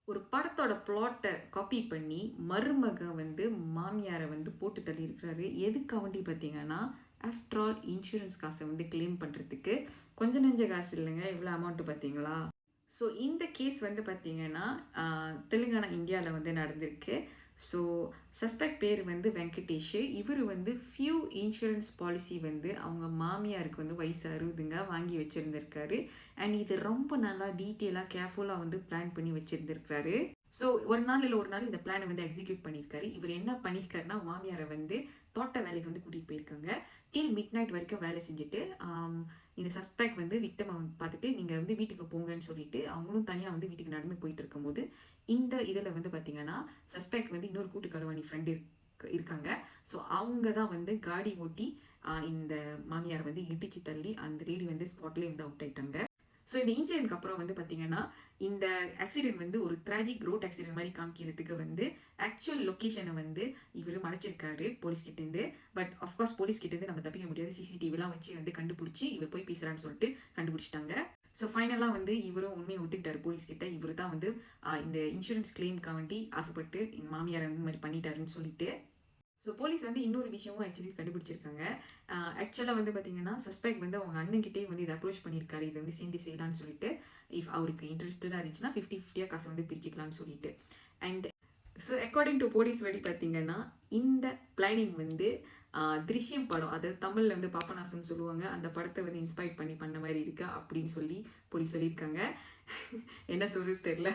ஒரு படத்தோட பிளாட்டை காப்பி பண்ணி மருமகன் வந்து மாமியாரை வந்து போட்டு தள்ளியிருக்கிறாரு. எதுக்காண்டி பார்த்தீங்கன்னா, ஆஃப்டர் ஆல் இன்சூரன்ஸ் காசை வந்து கிளைம் பண்ணுறதுக்கு கொஞ்சம் நெஞ்ச காசு இல்லைங்க. இவ்வளோ அமௌண்ட்டு பார்த்தீங்களா? ஸோ இந்த கேஸ் வந்து பார்த்தீங்கன்னா, தெலுங்கானா இந்தியாவில் வந்து நடந்திருக்கு. ஸோ சஸ்பெக்ட் பேர் வந்து வெங்கடேஷ். இவர் வந்து ஃபியூ இன்சூரன்ஸ் பாலிசி வந்து அவங்க மாமியாருக்கு வந்து வயசு 60ங்க வாங்கி வச்சுருந்துருக்காரு. அண்ட் இது ரொம்ப நல்லா டீட்டெயிலாக கேர்ஃபுல்லாக வந்து பிளான் பண்ணி வச்சுருந்துருக்காரு. ஸோ ஒரு நாள் இல்லை ஒரு நாள் இந்த பிளானை வந்து எக்ஸிக்யூட் பண்ணியிருக்காரு. இவர் என்ன பண்ணியிருக்காருன்னா, மாமியாரை வந்து தோட்ட வேலைக்கு வந்து கூட்டிகிட்டு போயிருக்காங்க. டில் மிட் நைட் வரைக்கும் வேலை செஞ்சுட்டு இந்த சஸ்பெக்ட் வந்து விக்டிமை பார்த்துட்டு நீங்கள் வந்து வீட்டுக்கு போங்கன்னு சொல்லிட்டு அவங்களும் தனியாக வந்து வீட்டுக்கு நடந்து போயிட்டு இருக்கும்போது இந்த இதில் வந்து பார்த்தீங்கன்னா சஸ்பெக்ட் வந்து இன்னொரு கூட்டு களவாணி ஃப்ரெண்டு இருக்காங்க. ஸோ அவங்க தான் வந்து காடி ஓட்டி இந்த மாமியாரை வந்து இடிச்சு தள்ளி அந்த லேடி வந்து ஸ்பாட்லேயே வந்து அவுட் ஆயிட்டாங்க. ஸோ இந்த இன்சிடென்ட்க்கு அப்புறம் வந்து பார்த்தீங்கன்னா, இந்த ஆக்சிடென்ட் வந்து ஒரு ட்ராஜிக் ரோட் ஆக்சிடென்ட் மாதிரி காமிக்கிறதுக்கு வந்து ஆக்சுவல் லொக்கேஷனை வந்து இவர் மறைச்சிருக்காரு போலீஸ் கிட்டேருந்து. பட் ஆஃப்கோர்ஸ் போலீஸ் கிட்டேருந்து நம்ம தப்பிக்க முடியாது. சிசிடிவிலாம் வச்சு வந்து கண்டுபிடிச்சி இவர் போய் பேசுகிறான்னு சொல்லிட்டு கண்டுபிடிச்சிட்டாங்க. ஸோ ஃபைனலாக வந்து இவரும் உண்மையை ஒத்துக்கிட்டாரு போலீஸ் கிட்ட. இவர் தான் வந்து இந்த இன்சூரன்ஸ் கிளைம்க்காக வேண்டி ஆசைப்பட்டு இந்த மாமியாரை வந்து மாதிரி பண்ணிட்டாருன்னு சொல்லிட்டு. ஸோ போலீஸ் வந்து இன்னொரு விஷயமும் ஆக்சுவலி கண்டுபிடிச்சிருக்காங்க. ஆக்சுவலாக வந்து பார்த்தீங்கன்னா, சஸ்பெக்ட் வந்து அவங்க அண்ணன்கிட்டே வந்து இதை அப்ரோச் பண்ணியிருக்காரு. இதை வந்து சேர்ந்து செய்யலான்னு சொல்லிட்டு, இஃப் அவருக்கு இன்ட்ரெஸ்டடாக இருந்துச்சுன்னா 50-50 காசை வந்து பிரிச்சுக்கலாம்னு சொல்லிட்டு. And so according to police படி பார்த்தீங்கன்னா, இந்த பிளானிங் வந்து திருஷ்யம் படம், அதாவது தமிழில் வந்து பாபநாசம்னு சொல்லுவாங்க, அந்த படத்தை வந்து இன்ஸ்பயர் பண்ணி பண்ண மாதிரி இருக்கா அப்படின்னு சொல்லி போலீஸ் சொல்லியிருக்காங்க. என்ன சொல்கிறது தெரில.